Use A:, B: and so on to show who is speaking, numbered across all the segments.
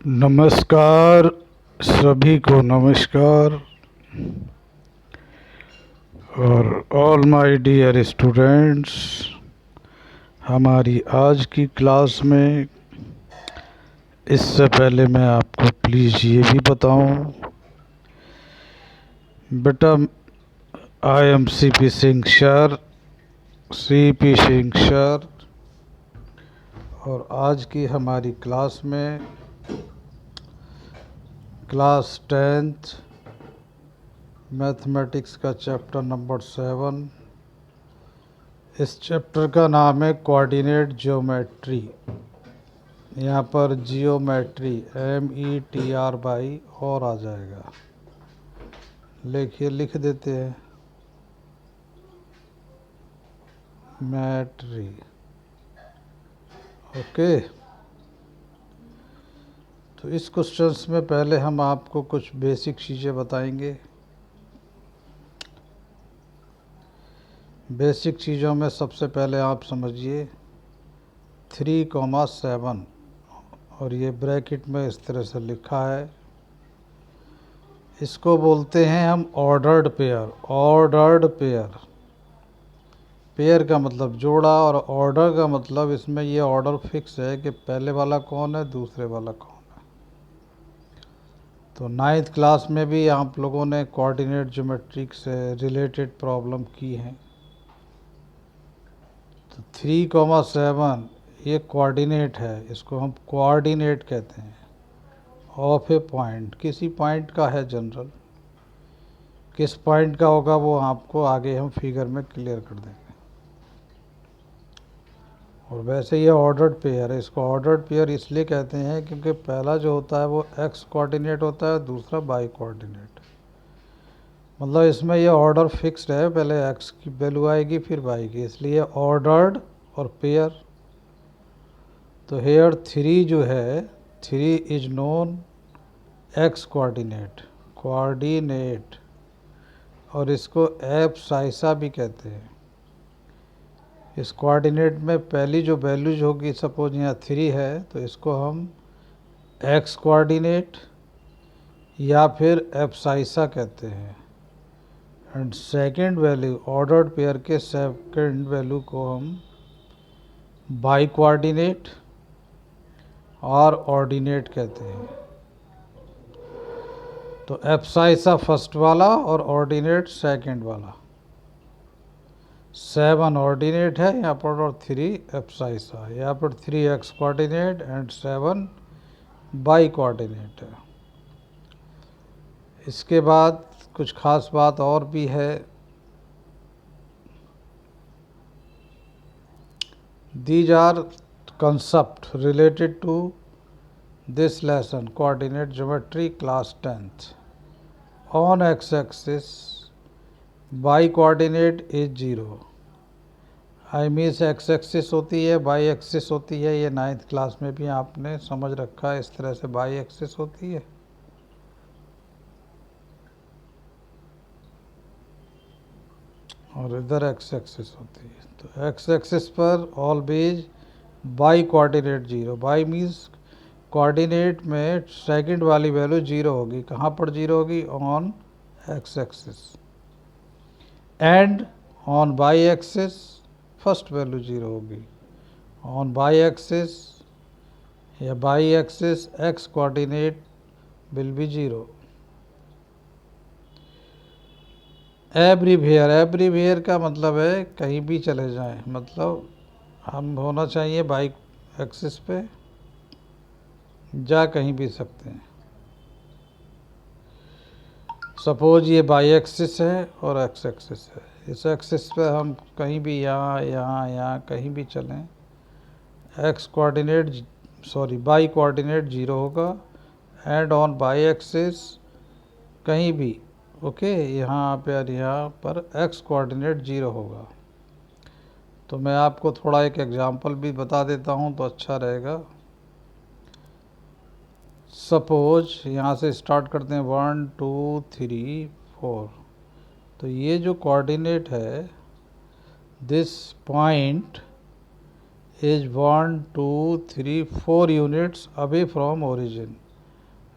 A: नमस्कार, सभी को नमस्कार। और ऑल माय डियर स्टूडेंट्स, हमारी आज की क्लास में इससे पहले मैं आपको प्लीज़ ये भी बताऊं, बेटा I am CP Singh sir, CP Singh sir. और आज की हमारी क्लास में क्लास 10th मैथमेटिक्स का चैप्टर नंबर 7, इस चैप्टर का नाम है कोऑर्डिनेट ज्योमेट्री। यहाँ पर जियोमेट्री METRY और आ जाएगा, लिख देते हैं मैट्री। ओके, तो इस क्वेश्चंस में पहले हम आपको कुछ बेसिक चीज़ें बताएंगे। बेसिक चीज़ों में सबसे पहले आप समझिए 3,7 और ये ब्रैकेट में इस तरह से लिखा है, इसको बोलते हैं हम ordered pair. Ordered pair, pair का मतलब जोड़ा, और ऑर्डर का मतलब इसमें ये ऑर्डर फिक्स है कि पहले वाला कौन है, दूसरे वाला कौन है। तो 9th क्लास में भी आप लोगों ने कोऑर्डिनेट ज्योमेट्री से रिलेटेड प्रॉब्लम की हैं। तो 3,7 ये कोऑर्डिनेट है, इसको हम कोऑर्डिनेट कहते हैं ऑफ ए पॉइंट। किसी पॉइंट का है जनरल, किस पॉइंट का होगा वो आपको आगे हम फिगर में क्लियर कर देंगे। और वैसे ये ऑर्डर्ड पेयर है। इसको ऑर्डर्ड पेयर इसलिए कहते हैं क्योंकि पहला जो होता है वो एक्स कोऑर्डिनेट होता है, दूसरा वाई कोऑर्डिनेट। मतलब इसमें ये ऑर्डर फिक्स्ड है, पहले एक्स की वैल्यू आएगी फिर वाई की, इसलिए ऑर्डर्ड और पेयर। तो हेयर 3 जो है, 3 is known x coordinate, coordinate, और इसको एब्साइसा भी कहते हैं। इस कोऑर्डिनेट में पहली जो वैल्यूज होगी, सपोज यहाँ 3 है, तो इसको हम एक्स कोऑर्डिनेट या फिर एब्साइसा कहते हैं। And second value, ordered pair के सेकंड वैल्यू को हम बाई कोऑर्डिनेट और ऑर्डिनेट कहते हैं। तो एब्साइसा फर्स्ट वाला और ऑर्डिनेट सेकंड वाला। 7 ऑर्डिनेट है यहाँ पर और 3 एब्साइसा। यहाँ पर 3 x coordinate and 7 by coordinate है। इसके बाद कुछ खास बात और भी है। These are concept related to this lesson, coordinate geometry, class 10th. On x-axis, y coordinate is 0. I means x axis होती है, वाई एक्सिस होती है। ये 9th क्लास में भी आपने समझ रखा है, इस तरह से वाई एक्सिस होती है। और इधर एक्स एक्सिस होती है। तो एक्स एक्सिस पर always Y coordinate 0। Y means coordinate में सेकंड वाली वैल्यू 0 होगी। कहाँ पर 0 होगी? On X axis. And on Y axis first value 0 होगी। ऑन वाई एक्सिस या Y axis X coordinate will be 0। Everywhere, everywhere का मतलब है कहीं भी चले जाएं, मतलब हम होना चाहिए वाई एक्सिस पे, जा कहीं भी सकते हैं। सपोज ये वाई एक्सिस है और एक्स एक्सिस है। इस एक्सिस पे हम कहीं भी यहाँ कहीं भी चलें, एक्स कोऑर्डिनेट वाई कोऑर्डिनेट 0 होगा। एंड ऑन वाई एक्सिस कहीं भी, ओके, यहाँ पर एक्स कोऑर्डिनेट 0 होगा। तो मैं आपको थोड़ा एक एग्जांपल भी बता देता हूँ तो अच्छा रहेगा। सपोज यहाँ से स्टार्ट करते हैं 1 2 3 4। तो ये जो कोऑर्डिनेट है, this point is 1 2 3 4 units away from origin.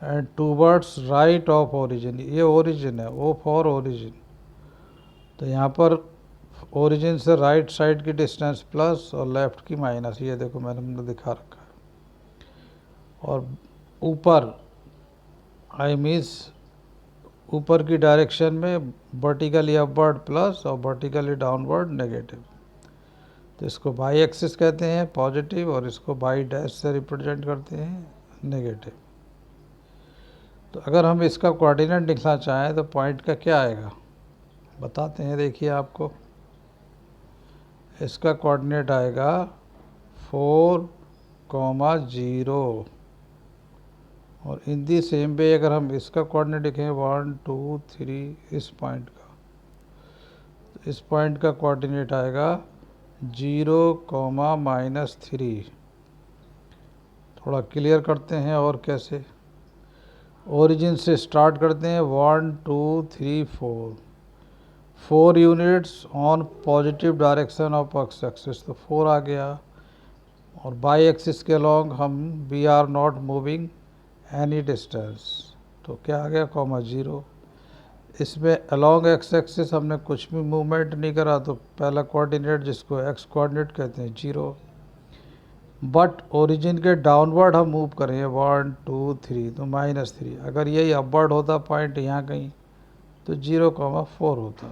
A: And towards right of origin, ये ओरिजिन है, ओ फॉर ओरिजिन, तो यहाँ पर ओरिजिन से राइट साइड की डिस्टेंस प्लस और लेफ़्ट की माइनस, ये देखो मैंने दिखा रखा है। और ऊपर आई मीन्स ऊपर की डायरेक्शन में वर्टिकली अपवर्ड प्लस और वर्टिकली डाउनवर्ड नेगेटिव, तो इसको बाई एक्सिस कहते हैं पॉजिटिव, और इसको बाई डैश से रिप्रेजेंट करते हैं नेगेटिव। तो अगर हम इसका कोऑर्डिनेट लिखना चाहें तो पॉइंट का क्या आएगा बताते हैं, देखिए आपको इसका कोऑर्डिनेट आएगा 4,0, और इन दी सेम वे अगर हम इसका कोऑर्डिनेट लिखें 1 2 3 इस पॉइंट का, तो इस पॉइंट का कोऑर्डिनेट आएगा 0,-3। थोड़ा क्लियर करते हैं और कैसे, ओरिजिन से स्टार्ट करते हैं 1 2 3 4 units on positive direction of X axis, तो 4 आ गया, और बाई एक्सिस के अलॉन्ग हम we are not moving any distance, तो क्या आ गया 0। इसमें अलॉन्ग एक्स एक्सिस हमने कुछ भी मूवमेंट नहीं करा, तो पहला कोऑर्डिनेट जिसको एक्स कोऑर्डिनेट कहते हैं 0, बट ओरिजिन के डाउनवर्ड हम मूव करें 1 2 3 तो -3, अगर यही अपवर्ड होता पॉइंट यहाँ कहीं तो 0,4 होता।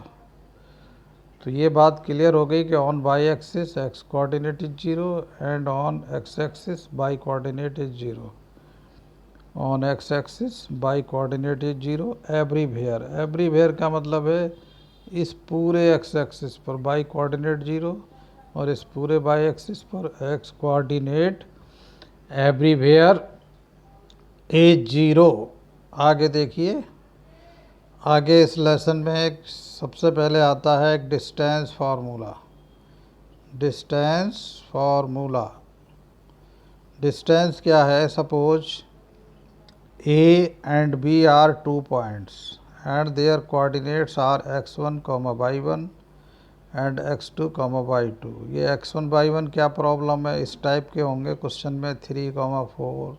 A: तो ये बात क्लियर हो गई कि on Y axis X coordinate is 0 and on X axis Y coordinate is 0, on X axis Y coordinate is 0 everywhere. Everywhere का मतलब है इस पूरे एक्स एक्सिस पर बाई कोऑर्डिनेट 0, और इस पूरे बाई एक्सिस पर एक्स कोऑर्डिनेट एवरीवेयर इज 0। आगे देखिए, आगे इस लेसन में एक सबसे पहले आता है एक distance formula. Distance formula, distance क्या है, suppose A and B are 2 points and their coordinates are x1, y1 and x2, y2। ये x1 y1 क्या प्रॉब्लम है, इस टाइप के होंगे क्वेश्चन में 3, 4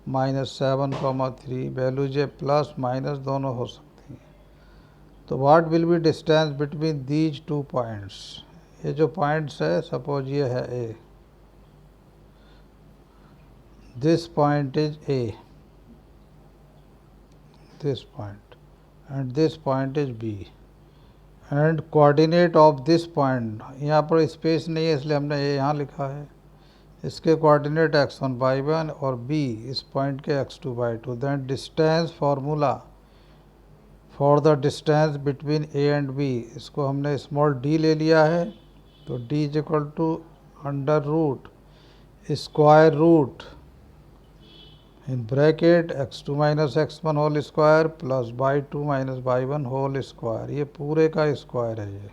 A: -7, 3 वैल्यूज प्लस माइनस दोनों हो सकती हैं। तो what will be distance between these 2 points, ये जो पॉइंट्स है सपोज ये है A, this point is A, this point and this point is B and coordinate of this point, यहाँ पर स्पेस नहीं है इसलिए हमने ये यहाँ लिखा है, इसके कोऑर्डिनेट x1 y1 और B इस पॉइंट के x2 y2। Then distance formula for the distance between A and B, इसको हमने स्मॉल d ले लिया है, तो d is equal to under root square root in bracket x2 - x1 whole square plus y2 - y1 whole square, ये पूरे का square है ये,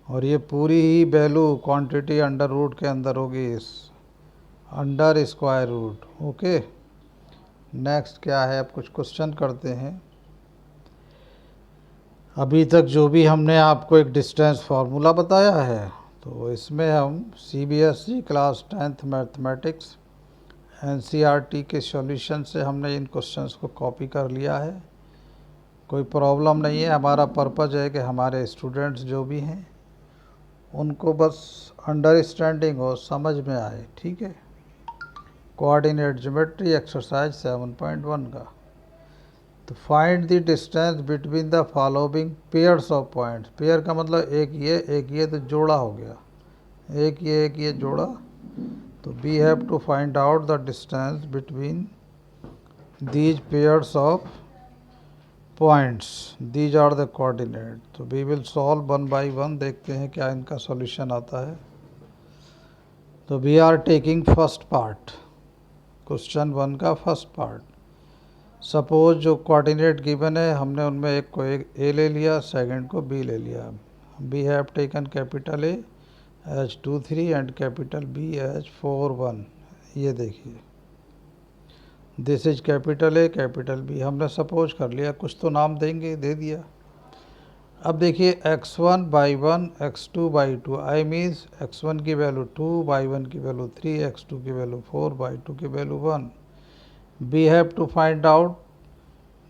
A: और ये पूरी ही वैल्यू क्वांटिटी अंडर रूट के अंदर होगी, इस under square root. Okay, next क्या है, अब कुछ क्वेश्चन करते हैं। अभी तक जो भी हमने आपको एक डिस्टेंस फार्मूला बताया है, तो इसमें हम CBSE class 10th mathematics NCERT के सॉल्यूशन से हमने इन क्वेश्चंस को कॉपी कर लिया है। कोई प्रॉब्लम नहीं है, हमारा पर्पज़ है कि हमारे स्टूडेंट्स जो भी हैं उनको बस अंडरस्टैंडिंग हो, समझ में आए, ठीक है। कोऑर्डिनेट ज्योमेट्री एक्सरसाइज 7.1 का, तो find the distance between the following pairs of points. Pair का मतलब एक ये तो जोड़ा हो गया, एक ये जोड़ा, तो we have to find out the distance between these pairs of points, these are the coordinates। तो we will solve one by one, देखते हैं क्या इनका सॉल्यूशन आता है। तो we are taking first part, question 1 का फर्स्ट पार्ट। सपोज जो कोऑर्डिनेट गिवन है हमने उनमें एक को A ले लिया, सेकंड को B ले लिया। we have taken capital A H 2 3 and capital B H 4 1। ये देखिए, this is capital A capital B, हमने सपोज कर लिया, कुछ तो नाम देंगे, दे दिया। अब देखिए x1 y1 x2 y2, I means x1 की वैल्यू 2, y1 की वैल्यू 3, x2 की वैल्यू 4, y2 की value 1। we have to find out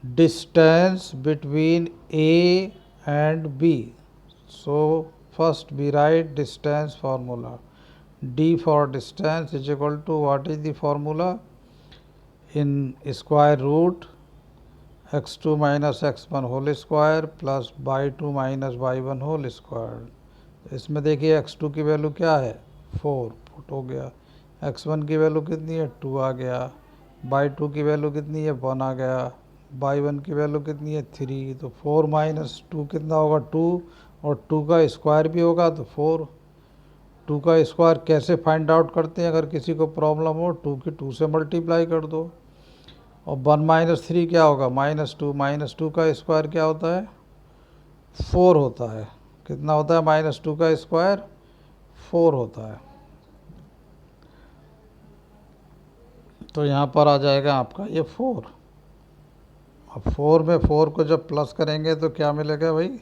A: distance between A and B. So first we write distance formula. D for distance is equal to, what is the formula? In square root x2 minus x1 whole square plus y2 minus y1 whole square. इसमें देखिए x2 की value क्या है 4 put हो गया, x1 की value कितनी है 2 आ गया, y2 की वैल्यू कितनी है 1 आ गया, y1 की वैल्यू कितनी है 3। तो 4 माइनस 2 कितना होगा 2, और 2 का स्क्वायर भी होगा तो 4। 2 का स्क्वायर कैसे फाइंड आउट करते हैं? अगर किसी को प्रॉब्लम हो 2 की 2 से मल्टीप्लाई कर दो। और 1 माइनस 3 क्या होगा -2, -2 का स्क्वायर क्या होता है 4 होता है। कितना होता है -2 का स्क्वायर 4 होता है। तो यहाँ पर आ जाएगा आपका ये 4। अब 4 में 4 को जब प्लस करेंगे तो क्या मिलेगा भाई,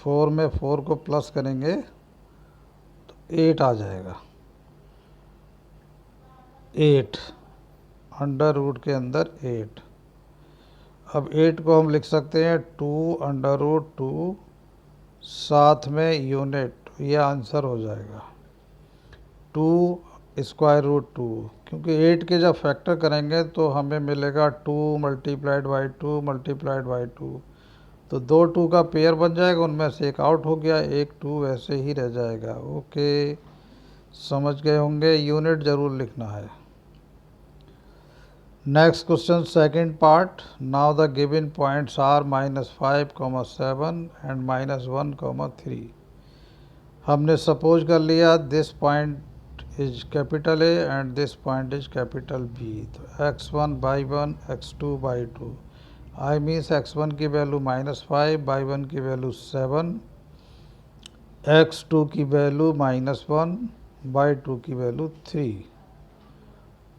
A: 4 में 4 को प्लस करेंगे तो 8 आ जाएगा। 8 अंडर रूट के अंदर 8। अब 8 को हम लिख सकते हैं 2 अंडर रूट 2 साथ में यूनिट, ये आंसर हो जाएगा 2 स्क्वायर रूट 2। क्योंकि 8 के जब फैक्टर करेंगे तो हमें मिलेगा 2 मल्टीप्लाइड बाई 2 मल्टीप्लाइड बाई 2। तो 2 2 का पेयर बन जाएगा, उनमें से एक आउट हो गया, एक 2 वैसे ही रह जाएगा। ओके, समझ गए होंगे, यूनिट ज़रूर लिखना है। Next question second part. Now the given points are -5, 7 and -1, 3। हमने सपोज कर लिया this point is capital A and this point is capital B. तो x1 by 1, x2 by 2। I means x1 की वैल्यू -5, y1 की value 7, x2 की value -1, y2 की value 3।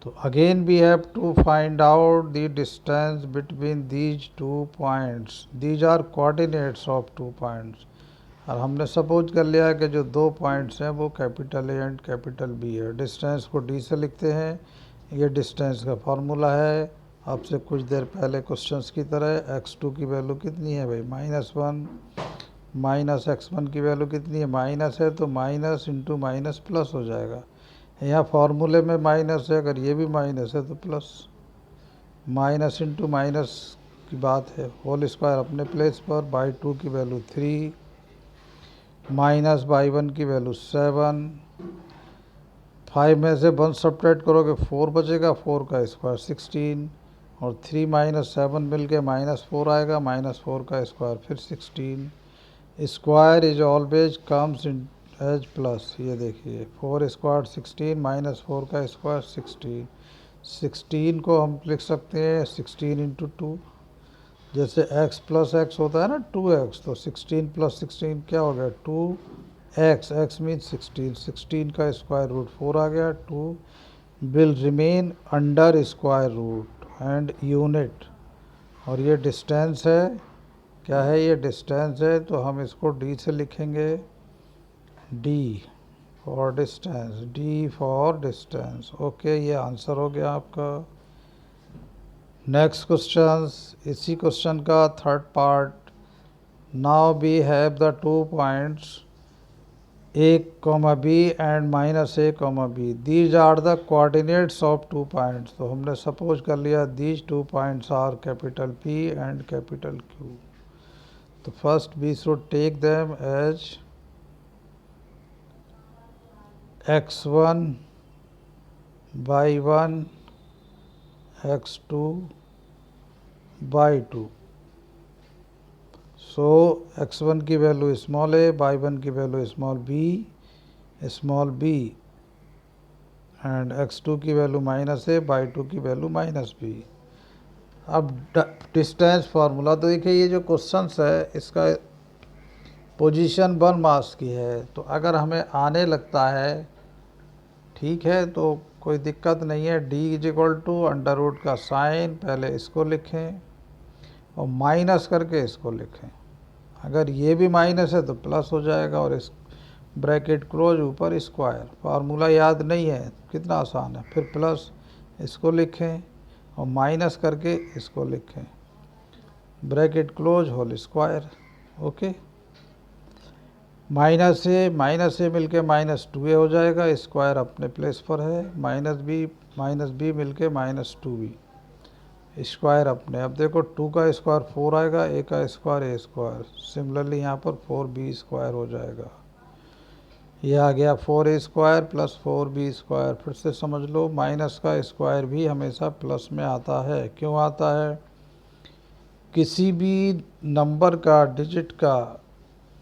A: तो again we have to find out the distance between these 2 points. These are coordinates of 2 points. और हमने suppose कर लिया है कि जो 2 पॉइंट्स हैं वो capital A and capital B है। डिस्टेंस को डी से लिखते हैं, ये डिस्टेंस का फार्मूला है। आपसे कुछ देर पहले क्वेश्चंस की तरह x2 की वैल्यू कितनी है भाई -1, माइनस x1 की वैल्यू कितनी है माइनस है, तो माइनस इंटू माइनस प्लस हो जाएगा। यहाँ फार्मूले में माइनस है, अगर ये भी माइनस है तो प्लस। माइनस इंटू माइनस की बात है, होल स्क्वायर अपने प्लेस पर। बाई 2 की वैल्यू 3 माइनस बाई 1 की वैल्यू 7। 5 में से 1 सब्ट्रैक्ट करोगे 4 बचेगा, 4 का स्क्वायर 16, और 3 माइनस 7 मिल के -4 आएगा, -4 का स्क्वायर फिर 16। Square is always comes in as plus. ये देखिए 4 स्क्वायर 16 -4 का स्क्वायर 16। 16 को हम लिख सकते हैं 16 इंटू 2। जैसे x प्लस एक्स होता है ना 2x, तो 16 प्लस 16 क्या हो गया 2x। x मीन्स 16, 16 का स्क्वायर रूट 4 आ गया। 2 will remain under square root and unit. और ये डिस्टेंस है, क्या है ये डिस्टेंस है, तो हम इसको d से लिखेंगे, d for distance, d for distance. Okay, ये आंसर हो गया आपका। नेक्स्ट क्वेश्चन, इसी क्वेश्चन का third part. Now we have the 2 points a, b and -a, b। These are the coordinates of 2 points. तो हमने सपोज कर लिया दीज 2 points are capital P and capital Q। तो first we should take them as x1 by 1, x2 by 2। So x1 की value small a, y1 की value small b, and x2 की value -a, y2 की value -b। अब distance formula, तो देखिए ये जो क्वेश्चंस है इसका पोजीशन 1 मास की है। तो अगर हमें आने लगता है ठीक है तो कोई दिक्कत नहीं है। d is equal to under root का साइन, पहले इसको लिखें और माइनस करके इसको लिखें। अगर ये भी माइनस है तो प्लस हो जाएगा, और इस ब्रैकेट क्लोज ऊपर स्क्वायर। फार्मूला याद नहीं है, कितना आसान है। फिर प्लस इसको लिखें और माइनस करके इसको लिखें, bracket close whole square. Okay, minus से मिलके -2a हो जाएगा, स्क्वायर अपने प्लेस पर है, माइनस बी मिलके -2b, स्क्वायर अपने। अब देखो 2 का स्क्वायर 4 आएगा, a का स्क्वायर a स्क्वायर, सिमिलरली यहाँ पर 4b स्क्वायर हो जाएगा। ये आ गया 4a square plus 4b square. फिर से समझ लो, माइनस का स्क्वायर भी हमेशा प्लस में आता है। क्यों आता है? किसी भी नंबर का, डिजिट का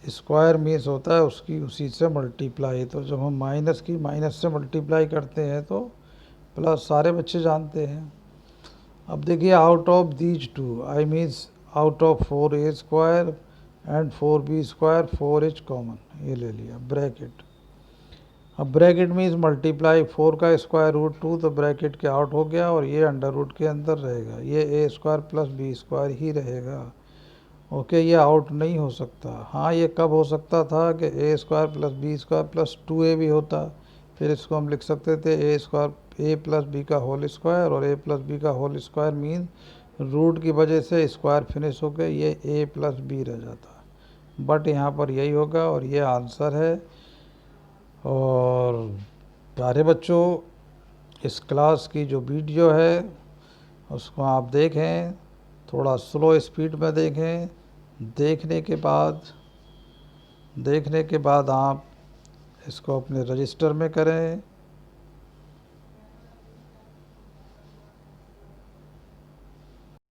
A: स्क्वायर मीन्स होता है उसकी उसी से मल्टीप्लाई। तो जब हम माइनस की माइनस से मल्टीप्लाई करते हैं तो प्लस, सारे बच्चे जानते हैं। अब देखिए, out of these two, I means out of 4a square and 4b square, 4h common, ये ले लिया ब्रैकेट। अब ब्रैकेट मीन्स मल्टीप्लाई 4 का स्क्वायर रूट 2, तो ब्रैकेट के आउट हो गया और ये अंडर रूट के अंदर रहेगा, ये a square plus b square ही रहेगा। ओके, ये आउट नहीं हो सकता। हाँ, ये कब हो सकता था कि a square plus b square plus 2a भी होता, फिर इसको हम लिख सकते थे a square a plus B का होल स्क्वायर, और a प्लस बी का होल स्क्वायर मीन रूट की वजह से स्क्वायर फिनिश हो गए, ये a प्लस बी रह जाता। बट यहाँ पर यही होगा और ये आंसर है। और प्यारे बच्चों, इस क्लास की जो वीडियो है उसको आप देखें, थोड़ा स्लो स्पीड में देखें। देखने के बाद आप इसको अपने रजिस्टर में करें,